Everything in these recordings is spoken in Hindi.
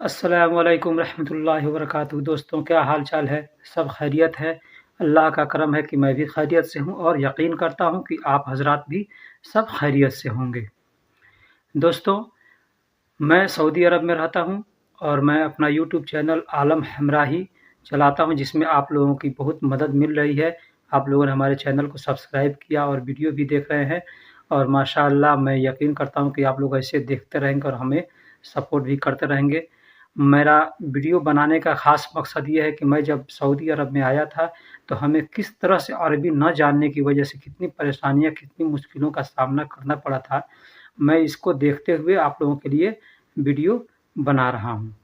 अस्सलामुअलैकुम रहमतुल्लाहि व बरकातुहू। दोस्तों, क्या हाल चाल है? सब खैरियत है। अल्लाह का करम है कि मैं भी खैरियत से हूँ और यकीन करता हूँ कि आप हज़रात भी सब खैरियत से होंगे। दोस्तों, मैं सऊदी अरब में रहता हूँ और मैं अपना यूट्यूब चैनल आलम हमराही चलाता हूँ, जिसमें आप लोगों की बहुत मदद मिल रही है। आप लोगों ने हमारे चैनल को सब्सक्राइब किया और वीडियो भी देख रहे हैं और माशाअल्लाह मैं यकीन करता हूँ कि आप लोग ऐसे देखते रहेंगे और हमें सपोर्ट भी करते रहेंगे। मेरा वीडियो बनाने का ख़ास मकसद ये है कि मैं जब सऊदी अरब में आया था, तो हमें किस तरह से अरबी न जानने की वजह से कितनी परेशानियाँ, कितनी मुश्किलों का सामना करना पड़ा था। मैं इसको देखते हुए आप लोगों के लिए वीडियो बना रहा हूँ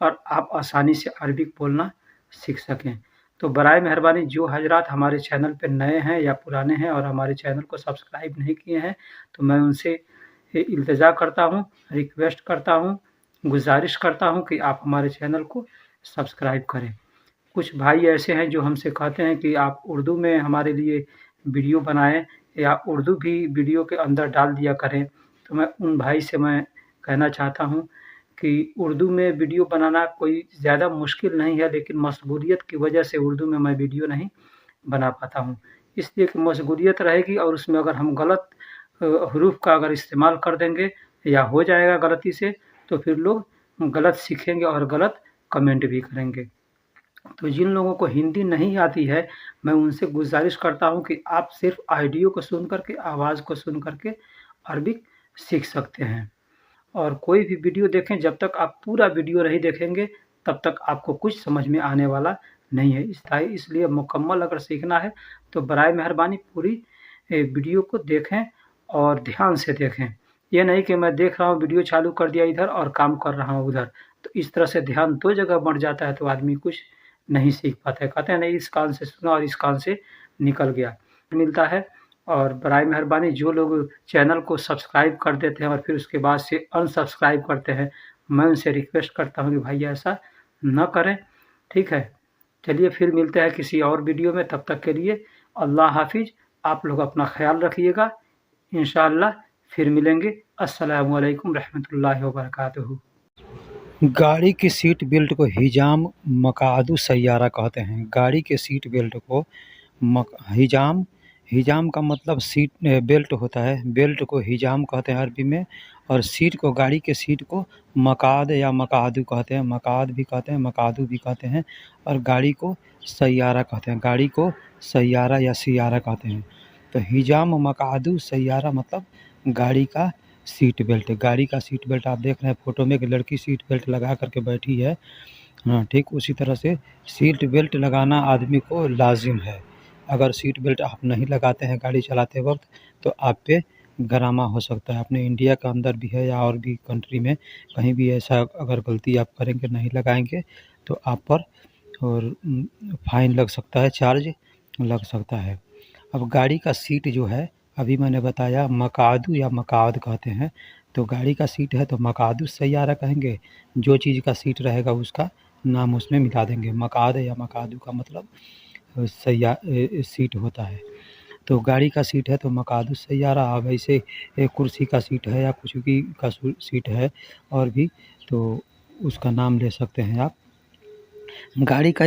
और आप आसानी से अरबिक बोलना सीख सकें। तो बराए मेहरबानी जो हज़रात हमारे चैनल पे नए हैं या पुराने हैं और हमारे चैनल को सब्सक्राइब नहीं किए हैं, तो मैं उनसे इल्तिजा करता हूँ, रिक्वेस्ट करता हूँ, गुज़ारिश करता हूँ कि आप हमारे चैनल को सब्सक्राइब करें। कुछ भाई ऐसे हैं जो हमसे कहते हैं कि आप उर्दू में हमारे लिए वीडियो बनाएँ या उर्दू भी वीडियो के अंदर डाल दिया करें। तो मैं उन भाई से मैं कहना चाहता हूँ कि उर्दू में वीडियो बनाना कोई ज़्यादा मुश्किल नहीं है, लेकिन मशगूलियत की वजह से उर्दू में मैं वीडियो नहीं बना पाता हूँ। इसलिए कि मशगूलियत रहेगी और उसमें अगर हम गलत हरूफ का अगर इस्तेमाल कर देंगे या हो जाएगा गलती से, तो फिर लोग गलत सीखेंगे और गलत कमेंट भी करेंगे। तो जिन लोगों को हिंदी नहीं आती है, मैं उनसे गुज़ारिश करता हूँ कि आप सिर्फ़ ऑडियो को सुन कर के, आवाज़ को सुन कर के अरबिक सीख सकते हैं। और कोई भी वीडियो देखें, जब तक आप पूरा वीडियो नहीं देखेंगे, तब तक आपको कुछ समझ में आने वाला नहीं है। इसलिए मुकम्मल अगर सीखना है, तो बराए मेहरबानी पूरी वीडियो को देखें और ध्यान से देखें। ये नहीं कि मैं देख रहा हूँ, वीडियो चालू कर दिया इधर और काम कर रहा हूँ उधर। तो इस तरह से ध्यान 2 जगह बँट जाता है, तो आदमी कुछ नहीं सीख पाता है। कहते हैं नहीं, इस कान से सुना और इस कान से निकल गया। मिलता है। और बराए मेहरबानी जो लोग चैनल को सब्सक्राइब कर देते हैं और फिर उसके बाद से अनसब्सक्राइब करते हैं, मैं उनसे रिक्वेस्ट करता हूँ कि भाई ऐसा न करें, ठीक है? चलिए फिर मिलते हैं किसी और वीडियो में, तब तक के लिए अल्लाह हाफ़िज़। आप लोग अपना ख़याल रखिएगा। इंशाअल्लाह फिर मिलेंगे। अस्सलामु अलैकुम रहमतुल्लाहि व बरकातुहू। गाड़ी की सीट बेल्ट को हिजाम मकादू सैयारा कहते हैं। गाड़ी के सीट बेल्ट को हिजाम हिजाम का मतलब सीट बेल्ट होता है। बेल्ट को हिजाम कहते हैं अरबी में, और सीट को, गाड़ी के सीट को मकाद या मकादू कहते हैं। मकाद भी कहते हैं, मकादू भी कहते हैं, और गाड़ी को सैयारा कहते हैं। गाड़ी को सैयारा या सियारा कहते हैं। तो हिजाम मकादू सैयारा मतलब गाड़ी का सीट बेल्ट। गाड़ी का सीट बेल्ट आप देख रहे हैं फ़ोटो में, एक लड़की सीट बेल्ट लगा करके बैठी है। हाँ, ठीक उसी तरह से सीट बेल्ट लगाना आदमी को लाज़िम है। अगर सीट बेल्ट आप नहीं लगाते हैं गाड़ी चलाते वक़्त, तो आप पे गरामा हो सकता है। अपने इंडिया के अंदर भी है या और भी कंट्री में कहीं भी ऐसा अगर गलती आप करेंगे, नहीं लगाएँगे, तो आप पर और फ़ाइन लग सकता है, चार्ज लग सकता है। अब गाड़ी का सीट जो है, अभी मैंने बताया मकादू या मकाद कहते हैं। तो गाड़ी का सीट है तो मकादू सैयारा कहेंगे। जो चीज़ का सीट रहेगा उसका नाम उसमें मिला देंगे। मकाद या मकादू का मतलब सीट होता है। तो गाड़ी का सीट है तो मकादू सैयारा। अब ऐसे कुर्सी का सीट है या कुछ भी का सीट है और भी, तो उसका नाम ले सकते हैं आप। गाड़ी का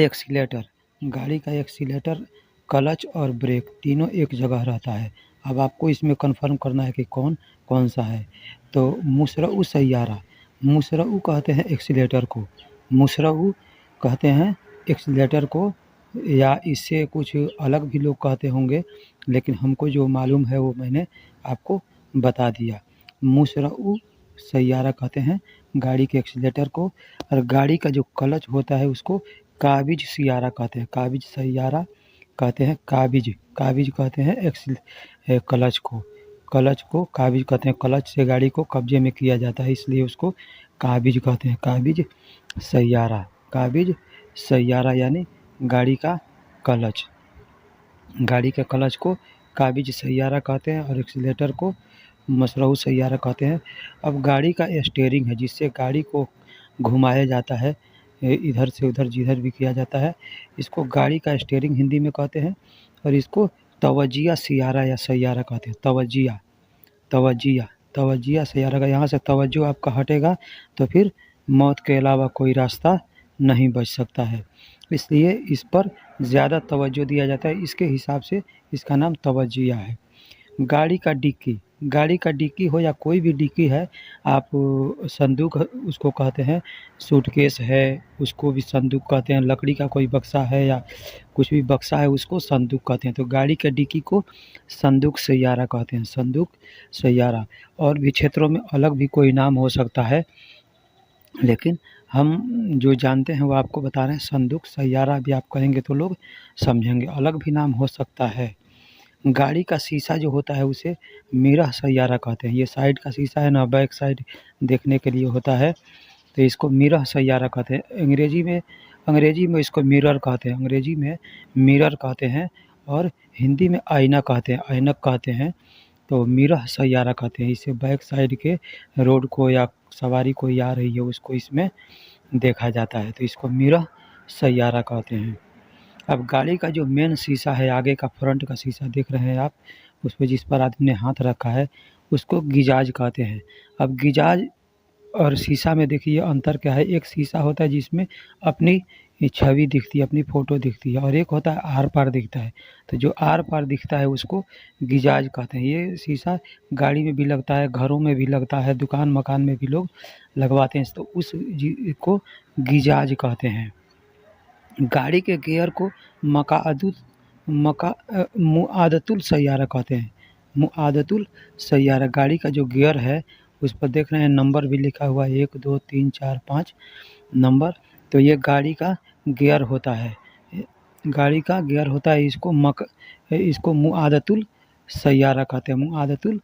एक्सीलेटर, क्लच और ब्रेक तीनों एक जगह रहता है। अब आपको इसमें कन्फर्म करना है कि कौन सा है। तो मुसरऊ सैयारा, मुसरऊ कहते हैं एक्सीलेटर को, मुसरऊ कहते हैं एक्सीलेटर को, या इससे कुछ अलग भी लोग कहते होंगे, लेकिन हमको जो मालूम है वो मैंने आपको बता दिया। मुसरऊ सैयारा कहते हैं गाड़ी के एक्सीलेटर को, और गाड़ी का जो क्लच होता है उसको काबिज सियारा कहते हैं। काबिज सैयारा कहते हैं, काबिज कहते हैं क्लच को काबिज कहते हैं। क्लच से गाड़ी को कब्जे में किया जाता है, इसलिए उसको काबिज कहते हैं। काबिज सैयारा यानी गाड़ी का क्लच। गाड़ी के क्लच को काबिज सैयारा कहते हैं और एक्सीलेटर को मसरऊ सैयारा कहते हैं। अब गाड़ी का स्टीयरिंग है, जिससे गाड़ी को घुमाया जाता है, इधर से उधर जिधर भी किया जाता है, इसको गाड़ी का स्टीयरिंग हिंदी में कहते हैं। और इसको तवज्जिया सियारा या सैयारा कहते हैं। तवज्जिया सैयारा का, यहाँ से तवज्जो आपका हटेगा तो फिर मौत के अलावा कोई रास्ता नहीं बच सकता है, इसलिए इस पर ज़्यादा तवज्जो दिया जाता है। इसके हिसाब से इसका नाम तवज्जिया है। गाड़ी का डिक्की हो या कोई भी डिक्की है, आप संदूक उसको कहते हैं, सूटकेस है उसको भी संदूक कहते हैं, लकड़ी का कोई बक्सा है या कुछ भी बक्सा है उसको संदूक कहते हैं। तो गाड़ी के डिक्की को संदूक सैयारा कहते हैं, संदूक सैयारा। और भी क्षेत्रों में अलग भी कोई नाम हो सकता है, लेकिन हम जो जानते हैं वो आपको बता रहे हैं। संदूक सैयारा भी आप कहेंगे तो लोग समझेंगे, अलग भी नाम हो सकता है। गाड़ी का शीशा जो होता है उसे मिरर सैयारा कहते हैं। ये साइड का शीशा है ना, बैक साइड देखने के लिए होता है, तो इसको मिरर सैयारा कहते हैं। अंग्रेजी में इसको मिरर कहते हैं, अंग्रेजी में मिरर कहते हैं, और हिंदी में आईना कहते हैं, ऐनक कहते हैं। तो मिरर सैयारा कहते हैं। इसे बैक साइड के रोड को या सवारी कोई आ रही है उसको इसमें देखा जाता है, तो इसको मिरर सैयारा कहते हैं। अब गाड़ी का जो मेन शीशा है, आगे का फ्रंट का शीशा देख रहे हैं आप, उस पे जिस पर आदमी ने हाथ रखा है उसको गिजाज कहते हैं। अब गिजाज और शीशा में देखिए अंतर क्या है। एक शीशा होता है जिसमें अपनी छवि दिखती है, अपनी फ़ोटो दिखती है, और एक होता है आर पार दिखता है। तो जो आर पार दिखता है उसको गिजाज कहते हैं। ये शीशा गाड़ी में भी लगता है, घरों में भी लगता है, दुकान मकान में भी लोग लगवाते हैं, तो उस को गिजाज कहते हैं। गाड़ी के गियर को मुआदतुल सैयारा कहते हैं, मुआदतुल सैयारा। गाड़ी का जो गियर है उस पर देख रहे हैं नंबर भी लिखा हुआ है, 1 2 3 4 5 नंबर। तो ये गाड़ी का गियर होता है, गाड़ी का गियर होता है। इसको मुआदतुल सैयारा कहते हैं, मुआदतुल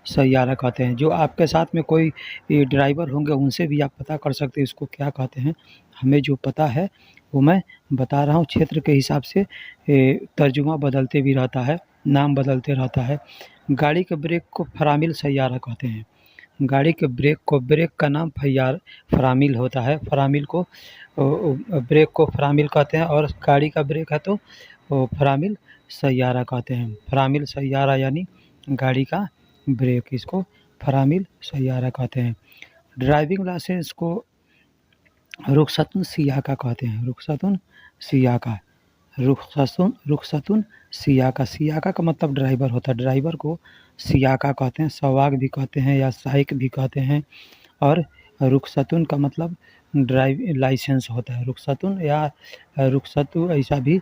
सैयारा कहते हैं। जो आपके साथ में कोई ड्राइवर होंगे उनसे भी आप पता कर सकते हैं इसको क्या कहते हैं। हमें जो पता है वो मैं बता रहा हूँ। क्षेत्र के हिसाब से तर्जुमा बदलते भी रहता है, नाम बदलते रहता है। गाड़ी के ब्रेक को फरामिल सैयारा कहते हैं। गाड़ी के ब्रेक का नाम फरामिल होता है। फरामिल को ब्रेक को फरामिल कहते हैं, और गाड़ी का ब्रेक है तो वो फरामिल सैयारा कहते हैं। फरामिल सैयारा यानी गाड़ी का ब्रेक, इसको फरामिल सैयारा कहते हैं। ड्राइविंग लाइसेंस को रुखसतुन सियाका कहते हैं, रुखसतुन सियाका, रुखसतुन सियाका। सियाका का मतलब ड्राइवर होता है, ड्राइवर को सियाका कहते हैं, सवाक भी कहते हैं या साइक भी कहते हैं। और रुखसतुन का मतलब ड्राइव लाइसेंस होता है, रुखसतुन या रुखसतु ऐसा भी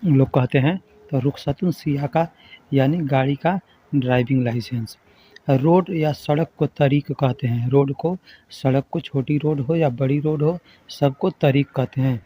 लोग कहते हैं। तो रुखसतुन सियाका यानी गाड़ी का ड्राइविंग लाइसेंस। रोड या सड़क को तरीक कहते हैं। रोड को, सड़क को, छोटी रोड हो या बड़ी रोड हो, सबको तरीक कहते हैं।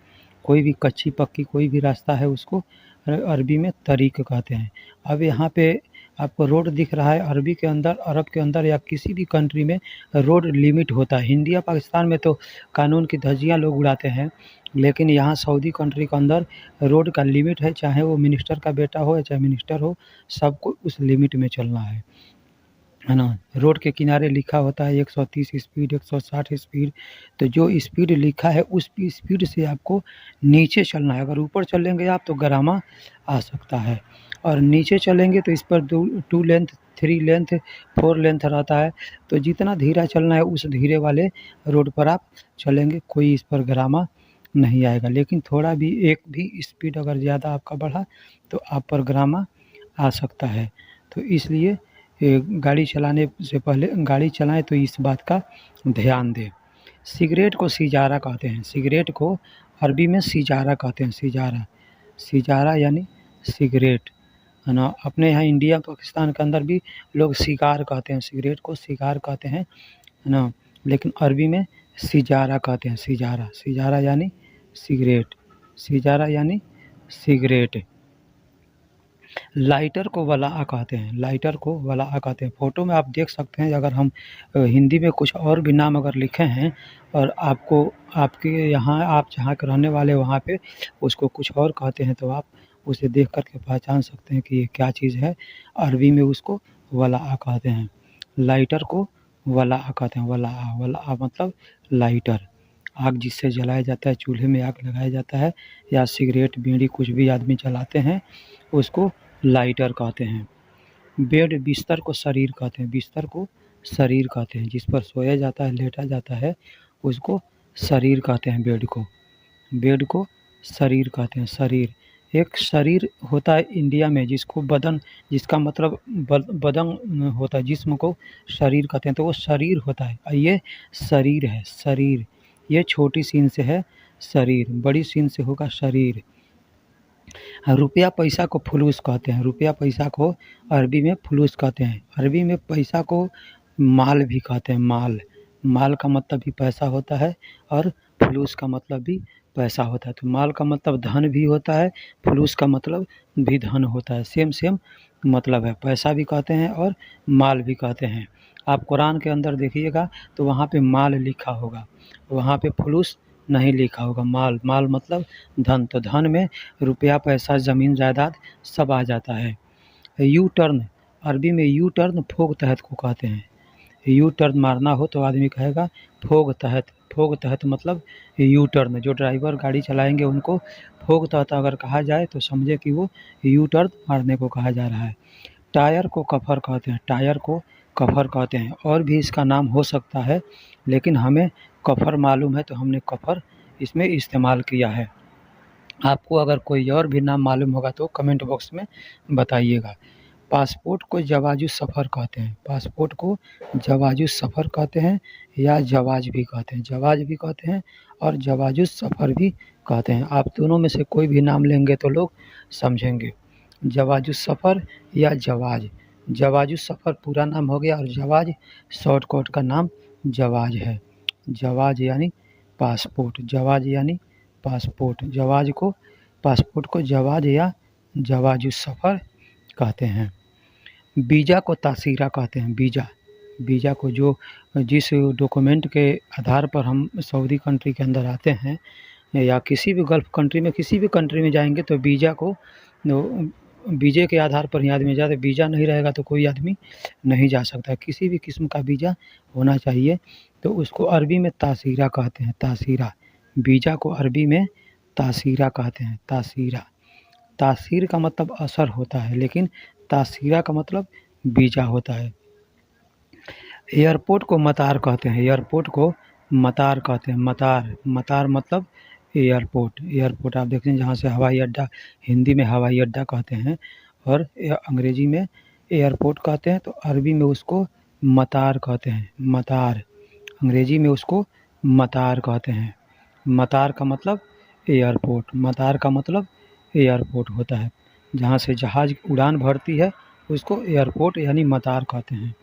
कोई भी कच्ची पक्की कोई भी रास्ता है उसको अरबी में तरीक कहते हैं। अब यहाँ पे आपको रोड दिख रहा है, अरब के अंदर या किसी भी कंट्री में रोड लिमिट होता है। इंडिया पाकिस्तान में तो कानून की धज्जियाँ लोग उड़ाते हैं, लेकिन यहाँ सऊदी कंट्री के अंदर रोड का लिमिट है। चाहे वो मिनिस्टर का बेटा हो या चाहे मिनिस्टर हो, सबको उस लिमिट में चलना है ना। रोड के किनारे लिखा होता है 130 स्पीड, 160 स्पीड। तो जो स्पीड लिखा है उस स्पीड से आपको नीचे चलना है। अगर ऊपर चलेंगे आप तो गरामा आ सकता है, और नीचे चलेंगे तो इस पर 2 लेंथ, 3 लेंथ, 4 लेंथ रहता है। तो जितना धीरा चलना है उस धीरे वाले रोड पर आप चलेंगे, कोई इस पर गरामा नहीं आएगा। लेकिन थोड़ा भी एक भी स्पीड अगर ज़्यादा आपका बढ़ा तो आप पर गरामा आ सकता है। तो इसलिए गाड़ी चलाने से पहले गाड़ी चलाएं तो इस बात का ध्यान दें। सिगरेट को सिजारा कहते हैं, सिगरेट को अरबी में सिजारा कहते हैं, सिजारा, सिजारा यानी सिगरेट, है ना। अपने यहाँ इंडिया पाकिस्तान के अंदर भी लोग सिगार कहते हैं, सिगरेट को सिगार कहते हैं, है ना। लेकिन अरबी में सिजारा कहते हैं, सिजारा, सिजारा यानी सिगरेट, सिजारा यानी सिगरेट। लाइटर को वलाआ कहते हैं, लाइटर को वलाआ कहते हैं। फ़ोटो में आप देख सकते हैं, अगर हम हिंदी में कुछ और भी नाम अगर लिखे हैं और आपको आपके यहाँ आप जहाँ के रहने वाले वहाँ पे उसको कुछ और कहते हैं, तो आप उसे देख कर के पहचान सकते हैं कि ये क्या चीज़ है। अरबी में उसको वलाआ कहते हैं, लाइटर को वलाआ कहते हैं। वलाआ, वलाआ मतलब लाइटर, आग जिससे जलाया जाता है, चूल्हे में आग लगाया जाता है, या सिगरेट बीड़ी कुछ भी आदमी जलाते हैं उसको लाइटर कहते हैं। बेड, बिस्तर को शरीर कहते हैं, बिस्तर को शरीर कहते हैं। जिस पर सोया जाता है, लेटा जाता है, उसको शरीर कहते हैं। बेड को शरीर कहते हैं। शरीर, एक शरीर होता है इंडिया में जिसको बदन, जिसका मतलब बदन होता है, जिस्म को शरीर कहते हैं, तो वो शरीर होता है। ये शरीर है, शरीर। ये छोटी सीन से है शरीर, बड़ी सीन से होगा शरीर। रुपया पैसा को फुलूस कहते हैं। रुपया पैसा को अरबी में फुलूस कहते हैं। अरबी में पैसा को माल भी कहते हैं। माल का मतलब भी पैसा होता है और फुलूस का मतलब भी पैसा होता है। तो माल का मतलब धन भी होता है, फुलूस का मतलब भी धन होता है। सेम मतलब है। पैसा भी कहते हैं और माल भी कहते हैं। आप कुरान के अंदर देखिएगा तो वहाँ पे माल लिखा होगा, वहाँ पे फुलूस नहीं लिखा होगा। माल मतलब धन। तो धन में रुपया पैसा ज़मीन जायदाद सब आ जाता है। यू टर्न, अरबी में यू टर्न फोग तहत को कहते हैं। यू टर्न मारना हो तो आदमी कहेगा फोग तहत। फोग तहत मतलब यू टर्न। जो ड्राइवर गाड़ी चलाएंगे उनको फोग तहत अगर कहा जाए तो समझे कि वो यू टर्न मारने को कहा जा रहा है। टायर को कफर कहते हैं। टायर को कफर कहते हैं। और भी इसका नाम हो सकता है, लेकिन हमें कफर मालूम है तो हमने कफर इसमें इस्तेमाल किया है। आपको अगर कोई और भी नाम मालूम होगा तो कमेंट बॉक्स में बताइएगा। पासपोर्ट को जवाज़ु सफ़र कहते हैं। पासपोर्ट को जवाज़ु सफ़र कहते हैं या जवाज़ भी कहते हैं। जवाज़ भी कहते हैं और जवाज़ु सफ़र भी कहते हैं। आप दोनों में से कोई भी नाम लेंगे तो लोग समझेंगे। जवाज़ु सफ़र या जवाज़। जवाज़ु सफ़र पूरा नाम हो गया और जवाज़ शॉर्टकट का नाम जवाज़ है। जवाज़ यानी पासपोर्ट। जवाज़ यानी पासपोर्ट। पासपोर्ट को जवाज़ या जवाज़ु सफ़र कहते हैं। वीज़ा को तासीरा कहते हैं। वीज़ा को जिस डॉक्यूमेंट के आधार पर हम सऊदी कंट्री के अंदर आते हैं या किसी भी गल्फ़ कंट्री में, किसी भी कंट्री में जाएंगे तो वीज़े के आधार पर ही आदमी जाता है। वीज़ा नहीं रहेगा तो कोई आदमी नहीं जा सकता। किसी भी किस्म का वीज़ा होना चाहिए, तो उसको अरबी में तासीरा कहते हैं। तासीरा। वीज़ा को अरबी में तासीरा कहते हैं। तासीरा। तासीर का मतलब असर होता है, लेकिन तासीरा का मतलब वीज़ा होता है। एयरपोर्ट को मतार कहते हैं। एयरपोर्ट को मतार कहते हैं। मतार मतलब एयरपोर्ट आप देखते हैं जहाँ से हवाई अड्डा, हिंदी में हवाई अड्डा कहते हैं और अंग्रेजी में एयरपोर्ट कहते हैं, तो अरबी में उसको मतार कहते हैं। मतार, अंग्रेजी में उसको मतार कहते हैं। मतार का मतलब एयरपोर्ट। मतार का मतलब एयरपोर्ट होता है। जहाँ से जहाज़ उड़ान भरती है उसको एयरपोर्ट यानी मतार कहते हैं।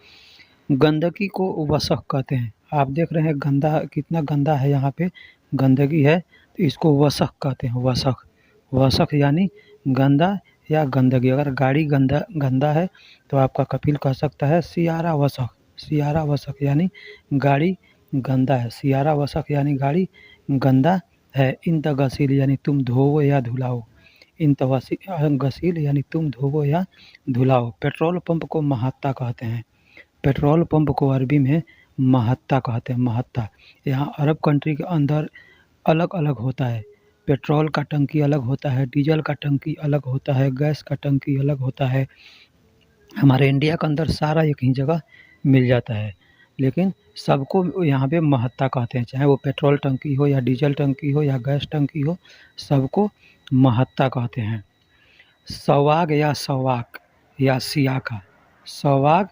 गंदगी को वसख कहते हैं। आप देख रहे हैं कितना गंदा है, यहाँ पे गंदगी है, तो इसको वसख कहते हैं। वसख यानी गंदा या गंदगी। अगर गाड़ी गंदा है तो आपका कपिल कह सकता है सियारा वसख यानी गाड़ी गंदा है। सियारा वसख यानी गाड़ी गंदा है। इंत गसील यानी तुम धोवो या धुलाओ। गसील यानी तुम धोवो या धुलाओ। पेट्रोल पंप को महत्ता कहते हैं। पेट्रोल पंप को अरबी में महत्ता कहते हैं। महत्ता। यहाँ अरब कंट्री के अंदर अलग अलग होता है। पेट्रोल का टंकी अलग होता है, डीजल का टंकी अलग होता है, गैस का टंकी अलग होता है। हमारे इंडिया के अंदर सारा एक ही जगह मिल जाता है, लेकिन सबको यहाँ पे महत्ता कहते हैं। चाहे वो पेट्रोल टंकी हो या डीजल टंकी हो या गैस टंकी हो, सबको महत्ता कहते हैं। सवाग या सवाक या सियाका। सवाग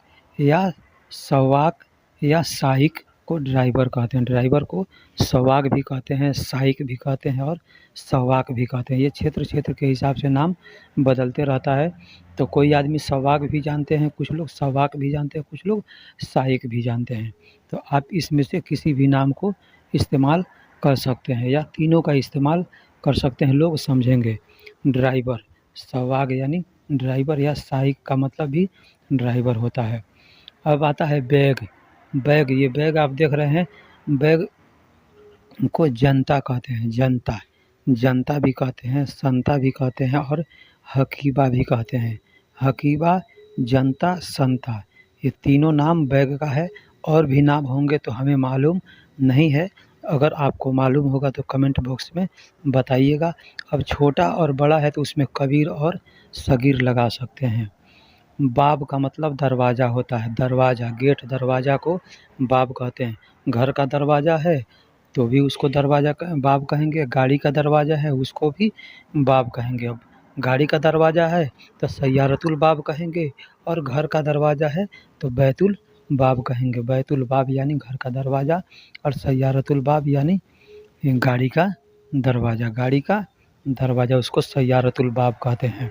या साइक को ड्राइवर कहते हैं। ड्राइवर को सवाग भी कहते हैं, साइक भी कहते हैं और सवाक भी कहते हैं। ये क्षेत्र के हिसाब से नाम बदलते रहता है। तो कोई आदमी सवाग भी जानते हैं, कुछ लोग सवाक भी जानते हैं, कुछ लोग साइक भी जानते हैं। तो आप इसमें से किसी भी नाम को इस्तेमाल कर सकते हैं या तीनों का इस्तेमाल कर सकते हैं, लोग समझेंगे। ड्राइवर, सवाग यानी ड्राइवर या साइक का मतलब भी ड्राइवर होता है। अब आता है बैग। ये बैग आप देख रहे हैं, बैग को जनता कहते हैं। जनता भी कहते हैं, संता भी कहते हैं और हकीबा भी कहते हैं। हकीबा, जनता, संता, ये तीनों नाम बैग का है। और भी नाम होंगे तो हमें मालूम नहीं है। अगर आपको मालूम होगा तो कमेंट बॉक्स में बताइएगा। अब छोटा और बड़ा है तो उसमें कबीर और सगीर लगा सकते हैं। बाब का मतलब दरवाज़ा होता है, दरवाज़ा, गेट, दरवाज़ा को बाब कहते हैं। घर का दरवाज़ा है तो भी उसको दरवाज़ा बाब कहेंगे, गाड़ी का दरवाज़ा है उसको भी बाब कहेंगे। अब गाड़ी का दरवाज़ा है तो सय्यारतुल बाब कहेंगे, और घर का दरवाज़ा है तो बैतुल बाब कहेंगे। बैतुल बाब यानी घर का दरवाज़ा, और सय्यारतुल बाब यानी गाड़ी का दरवाज़ा। गाड़ी का दरवाज़ा उसको सय्यारतुल बाब कहते हैं।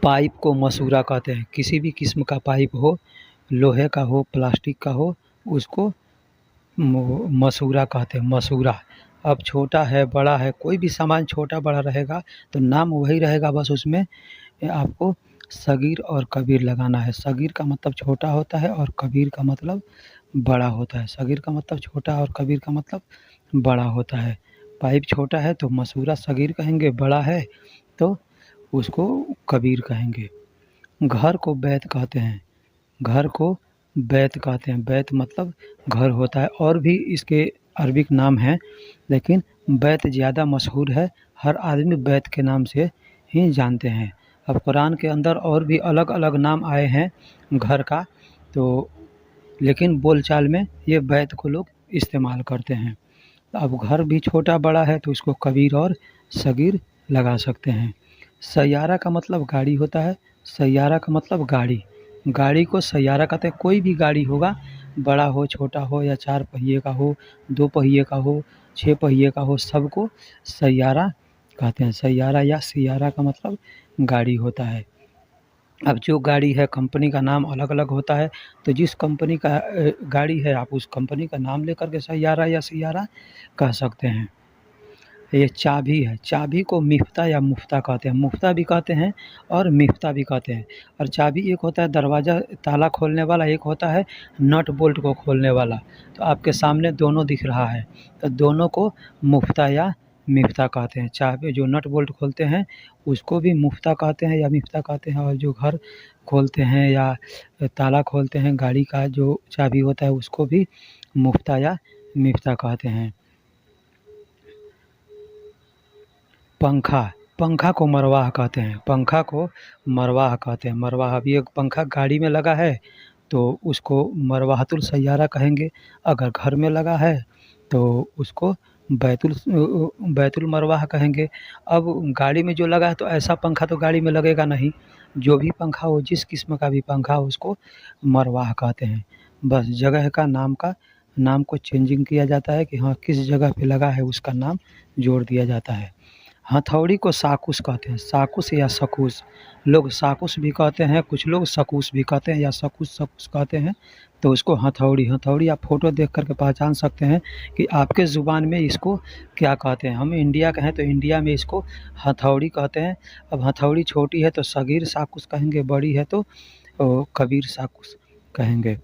पाइप को मसूरा कहते हैं। किसी भी किस्म का पाइप हो, लोहे का हो, प्लास्टिक का हो, उसको मसूरा कहते हैं, मसूरा। अब छोटा है, बड़ा है, कोई भी सामान छोटा बड़ा रहेगा तो नाम वही रहेगा, बस उसमें आपको सगीर और कबीर लगाना है। सगीर का मतलब छोटा होता है और कबीर का मतलब बड़ा होता है। सगीर का मतलब छोटा और कबीर का मतलब बड़ा होता है। पाइप छोटा है तो मसूरा सगीर कहेंगे, बड़ा है तो उसको कबीर कहेंगे। घर को बैत कहते हैं। घर को बैत कहते हैं। बैत मतलब घर होता है, और भी इसके अरबिक नाम हैं, लेकिन बैत ज़्यादा मशहूर है। हर आदमी बैत के नाम से ही जानते हैं। अब कुरान के अंदर और भी अलग अलग नाम आए हैं घर का, तो लेकिन बोलचाल में ये बैत को लोग इस्तेमाल करते हैं। अब घर भी छोटा बड़ा है तो इसको कबीर और सगीर लगा सकते हैं। सैयारा का मतलब गाड़ी होता है। सैयारा का मतलब गाड़ी। गाड़ी को सैयारा कहते हैं। कोई भी गाड़ी होगा, बड़ा हो, छोटा हो, या 4 पहिए का हो, 2 पहिए का हो, 6 पहिए का हो, सबको सैयारा कहते हैं। सैयारा या सियारा का मतलब गाड़ी होता है। अब जो गाड़ी है, कंपनी का नाम अलग-अलग होता है, तो जिस कंपनी का गाड़ी है, आप उस कंपनी का नाम लेकर के सैयारा या सियारा कह सकते हैं। ये चाबी है। चाबी को मिफ्ता या मुफ्ता कहते हैं। मुफ्ता भी कहते हैं और मिफ्ता भी कहते हैं। और चाबी एक होता है दरवाज़ा ताला खोलने वाला, एक होता है नट बोल्ट को खोलने वाला। तो आपके सामने दोनों दिख रहा है, तो दोनों को मुफ्ता या मिफ्ता कहते हैं। चाबी जो नट बोल्ट खोलते हैं उसको भी मुफ्ता कहते हैं या मिफ्ता कहते हैं, और जो घर खोलते हैं या ताला खोलते हैं, गाड़ी का जो चाबी होता है उसको भी मुफ्ता या मिफ्ता कहते हैं। पंखा। पंखा को मरवाह कहते हैं। पंखा को मरवाह कहते हैं। मरवाह, अभी एक पंखा गाड़ी में लगा है तो उसको मरवाहतुल सैयारा कहेंगे। अगर घर में लगा है तो उसको बैतुल मरवाह कहेंगे। अब गाड़ी में जो लगा है तो ऐसा पंखा तो गाड़ी में लगेगा नहीं। जो भी पंखा हो, जिस किस्म का भी पंखा हो, उसको मरवाह कहते हैं। बस जगह का नाम को चेंजिंग किया जाता है कि हाँ, किस जगह पे लगा है उसका नाम जोड़ दिया जाता है। हथौड़ी को साकुस कहते हैं। साकुस या सकूस, लोग साकुस भी कहते हैं, कुछ लोग सकूस भी कहते हैं, या सकूस कहते हैं। तो उसको हथौड़ी आप फ़ोटो देख कर के पहचान सकते हैं कि आपके ज़ुबान में इसको क्या कहते हैं। हम इंडिया के हैं तो इंडिया में इसको हथौड़ी कहते हैं। अब हथौड़ी छोटी है तो सगीर साकुस कहेंगे, बड़ी है तो कबीर साकुस कहेंगे।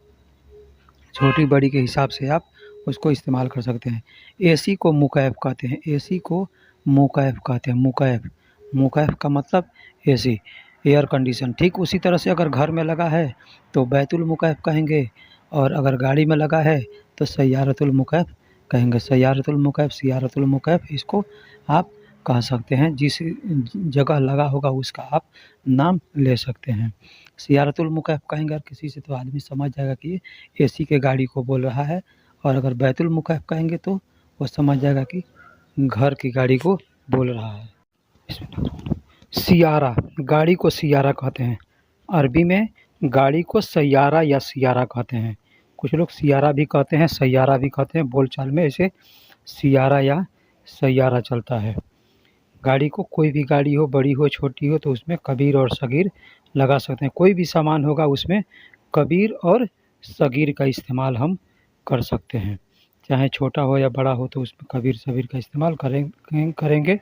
छोटी बड़ी के हिसाब से आप उसको इस्तेमाल कर सकते हैं। एसी को मुकैफ कहते हैं। एसी को मुकैफ कहते हैं। मुकैफ का मतलब एसी, एयर कंडीशन। ठीक उसी तरह से अगर घर में लगा है तो बैतुल मुकैफ कहेंगे, और अगर गाड़ी में लगा है तो सैयारतुल मुकैफ कहेंगे। सैयारतुल मुकैफ, सियारतुल मुकैफ, इसको आप कह सकते हैं। जिस जगह लगा होगा उसका आप नाम ले सकते हैं। सियारतुल मुकैफ कहेंगे और किसी से तो आदमी समझ जाएगा कि ये एसी के गाड़ी को बोल रहा है, और अगर बैतुल मुकैफ कहेंगे तो वो समझ जाएगा कि घर की गाड़ी को बोल रहा है। सियारा, गाड़ी को सियारा कहते हैं। अरबी में गाड़ी को सैयारा या सियारा कहते हैं। कुछ लोग सियारा भी कहते हैं, सैयारा भी कहते हैं। बोलचाल में इसे सियारा या सैयारा चलता है। गाड़ी को, कोई भी गाड़ी हो, बड़ी हो, छोटी हो, तो उसमें कबीर और सगीर लगा सकते हैं। कोई भी सामान होगा उसमें कबीर और सगीर का इस्तेमाल हम कर सकते हैं। चाहे छोटा हो या बड़ा हो तो उसमें कबीर सगीर का इस्तेमाल करेंगे।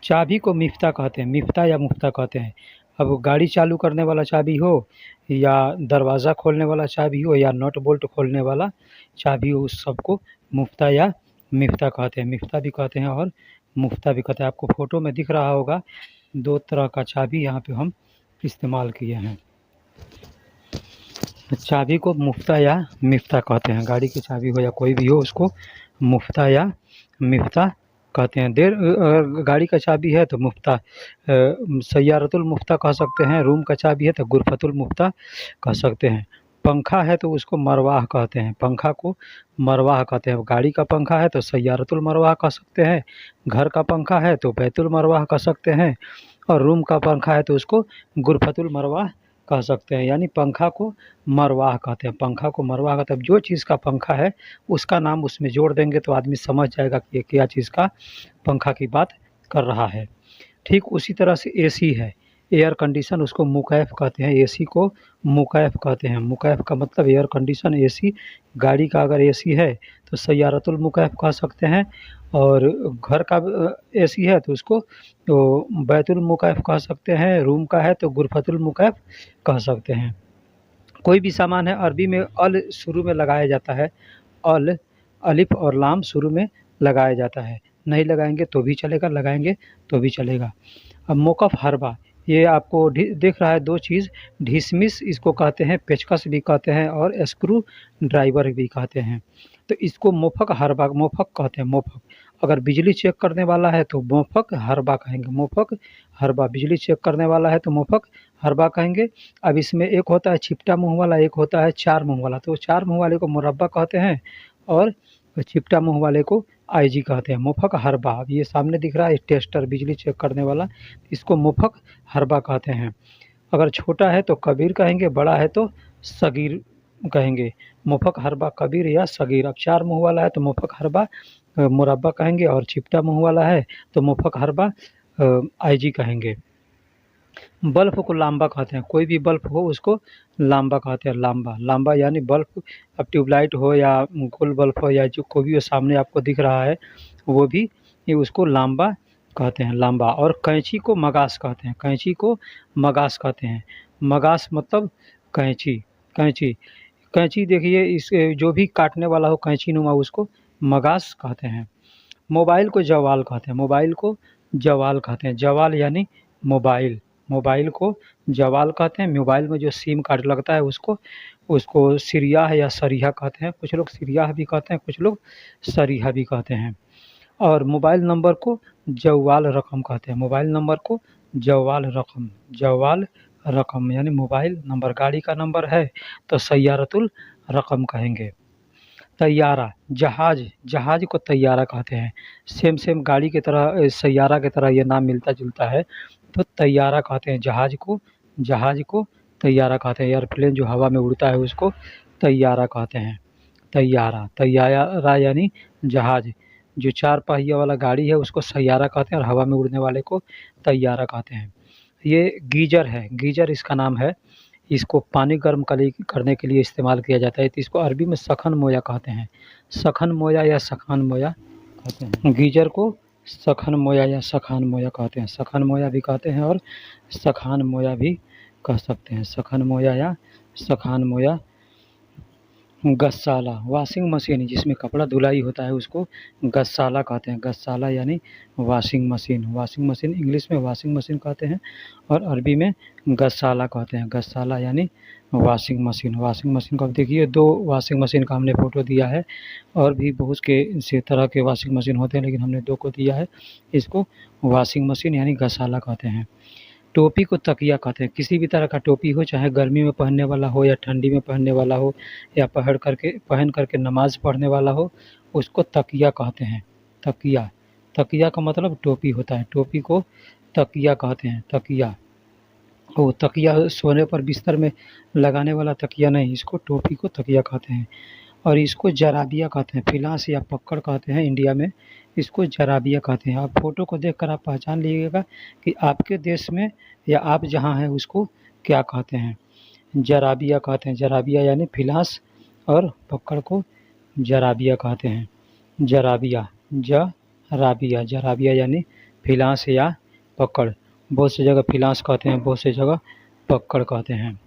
चाबी को मिफ्ता कहते हैं। मिफ्ता या मुफ्ता कहते हैं। अब गाड़ी चालू करने वाला चाबी हो, या दरवाज़ा खोलने वाला चाबी हो, या नट बोल्ट खोलने वाला चाबी हो, उस सबको मुफ्ता या मिफ्ता कहते हैं। मिफ्ता भी कहते हैं और मुफ्ता भी कहते हैं। आपको फ़ोटो में दिख रहा होगा 2 तरह का चाबी यहाँ पे हम इस्तेमाल किए हैं। चाबी को मुफ्ता या मिफ्ता कहते हैं। गाड़ी की चाबी हो या कोई भी हो, उसको मुफ्ता या मिफ्ता कहते हैं। अगर गाड़ी का चाबी है तो मुफ्ता सय्यारतुल मुफ्ता कह सकते हैं। रूम का चाबी है तो गुरफतुल मुफ्ता कह सकते हैं। पंखा है तो उसको मरवाह कहते हैं। पंखा को मरवाह कहते हैं। गाड़ी का पंखा है तो सय्यारतुल मरवाह कह सकते हैं। घर का पंखा है तो बैतुल मरवाह कह सकते हैं। और रूम का पंखा है तो उसको गुरफतुल मरवाह कह सकते हैं। यानी पंखा को मरवाह कहते हैं। पंखा को मरवाह कहते हैं। जो चीज़ का पंखा है उसका नाम उसमें जोड़ देंगे तो आदमी समझ जाएगा कि ये क्या चीज़ का पंखा की बात कर रहा है। ठीक उसी तरह से एसी है। एयर कंडीशन उसको मुकैफ़ कहते हैं। एसी को मुकैफ़ कहते हैं। मुकैफ़ का मतलब एयर कंडीशन एसी। गाड़ी का अगर एसी है तो सय्यारतुल मुकैफ़ कह सकते हैं। और घर का एसी है तो उसको तो बैतुल मुकैफ़ कह सकते हैं। रूम का है तो गुरफतुल मुकैफ़ कह सकते हैं। कोई भी सामान है अरबी में अल शुरू में लगाया जाता है। अल, अलिफ और लाम शुरू में लगाया जाता है। नहीं लगाएंगे तो भी चलेगा, लगाएंगे तो भी चलेगा। अब मोकफ हरबा, ये आपको दिख रहा है 2 चीज़। ढिसमिस इसको कहते हैं, पेचकस भी कहते हैं और स्क्रू ड्राइवर भी कहते हैं। तो इसको मोफक हरबा मोफक कहते हैं। मोफक अगर बिजली चेक करने वाला है तो मोफक हरबा कहेंगे। मोफक हरबा बिजली चेक करने वाला है तो मोफक हरबा कहेंगे। अब इसमें एक होता है चिपटा मुँह वाला, एक होता है 4 मुँह वाला। तो 4 मुँह वाले को मुरब्बा कहते हैं और चिपटा मुँह वाले को आईजी कहते हैं। मुफक हरबा, अब ये सामने दिख रहा है टेस्टर बिजली चेक करने वाला, इसको मुफक हरबा कहते हैं। अगर छोटा है तो कबीर कहेंगे, बड़ा है तो सगीर कहेंगे। मुफक हरबा कबीर या सगीर। अब 4 मुँह वाला है तो मुफक हरबा मुरब्बा कहेंगे और चिपटा मुँह वाला है तो मुफक हरबा आईजी कहेंगे। बल्ब को लांबा कहते हैं। कोई भी बल्ब हो उसको लांबा कहते हैं। लांबा, लांबा यानी बल्ब। अब ट्यूबलाइट हो या गोल बल्ब हो या जो कोई भी हो सामने आपको दिख रहा है वो भी ये उसको लांबा कहते हैं। लांबा। और कैंची को मगास कहते हैं। कैंची को मगास कहते हैं। मगास मतलब कैंची। कैंची कैंची देखिए इस जो भी काटने वाला हो कैंची नुमा उसको मगास कहते हैं। मोबाइल को जवाल कहते हैं। मोबाइल को जवाल कहते हैं। जवाल यानी मोबाइल। मोबाइल को जवाल कहते हैं। मोबाइल में जो सिम कार्ड लगता है उसको उसको सिरियाह या सरीहा कहते हैं। कुछ लोग सिरियाह भी कहते हैं, कुछ लोग सरीहा भी कहते हैं। और मोबाइल नंबर को जवाल रकम कहते हैं। मोबाइल नंबर को जवाल रकम, जवाल रकम यानी मोबाइल नंबर। गाड़ी का नंबर है तो सय्यारतुल रकम कहेंगे। तैयारा, जहाज, जहाज को तैयारा कहते हैं। सेम गाड़ी की तरह सैयारा की तरह ये नाम मिलता-जुलता है, तो तैयारा कहते हैं जहाज को। जहाज को तैयारा कहते हैं। एयरप्लेन जो हवा में उड़ता है उसको तैयारा कहते हैं। तैयारा, तैयारा यानी जहाज। जो 4 पहिया वाला गाड़ी है उसको सैयारा कहते हैं और हवा में उड़ने वाले को तैयारा कहते हैं। ये गीज़र है, गीज़र इसका नाम है। इसको पानी गर्म करने के लिए इस्तेमाल किया जाता है, तो इसको अरबी में सखन मोया कहते हैं। सखन मोया या सखान मोया कहते हैं। गीज़र को सखन मोया या सखान मोया कहते हैं। सखन मोया भी कहते हैं और सखान मोया भी कह सकते हैं। सखन मोया या सखान मोया। गस्साला, वॉशिंग मशीन जिसमें कपड़ा धुलाई होता है उसको गस्साला कहते हैं। गस्साला यानी washing machine. Washing machine English में वॉशिंग मशीन कहते हैं और अरबी में गस्साला कहते हैं। गस्साला यानी वॉशिंग मशीन। वॉशिंग मशीन को अब देखिए 2 वॉशिंग मशीन का हमने फ़ोटो दिया है और भी बहुत के से तरह के वॉशिंग मशीन होते हैं लेकिन हमने 2 को दिया है। इसको वॉशिंग मशीन यानी गस्साला कहते हैं। टोपी को तकिया कहते हैं। किसी भी तरह का टोपी हो, चाहे गर्मी में पहनने वाला हो या ठंडी में पहनने वाला हो या पहन करके नमाज़ पढ़ने वाला हो, उसको तकिया कहते हैं। तकिया, तकिया का मतलब टोपी होता है। टोपी को तकिया कहते हैं। तकिया, वो तकिया सोने पर बिस्तर में लगाने वाला तकिया नहीं, इसको टोपी को तकिया कहते हैं। और इसको जराबिया कहते हैं। फिलास या पक्कड़ कहते हैं इंडिया में, इसको जराबिया कहते हैं। आप फ़ोटो को देखकर आप पहचान लीजिएगा कि आपके देश में या आप जहाँ हैं उसको क्या कहते हैं। जराबिया कहते हैं। जराबिया यानी फिलास और पक्कड़ को जराबिया कहते हैं। जराबिया, जराबिया, जराबिया यानी फिलास या पक्कड़। बहुत सी जगह फिलास कहते हैं, बहुत सी जगह पक्कड़ कहते हैं।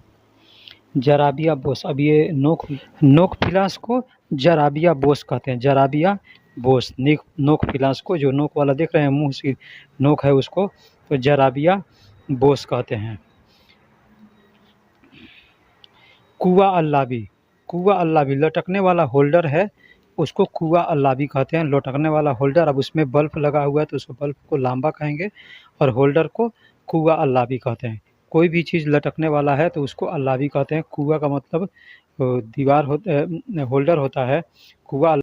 जराबिया बोस, अब ये नोक फिलास को जराबिया बोस कहते हैं। जराबिया बोस, नोक फिलास को जो नोक वाला देख रहे हैं मुँह से नोक है उसको तो जराबिया बोस कहते हैं। कुआ अल्लाबी, कुआ अल्लाबी लटकने वाला होल्डर है उसको कुआ अल्लावी कहते हैं। लटकने वाला होल्डर, अब उसमें बल्ब लगा हुआ है तो उसको बल्ब को लांबा कहेंगे और होल्डर को कुआ अल्लावी कहते हैं। कोई भी चीज़ लटकने वाला है तो उसको अल्लावी कहते हैं। कुआ का मतलब होल्डर होता है। कुआ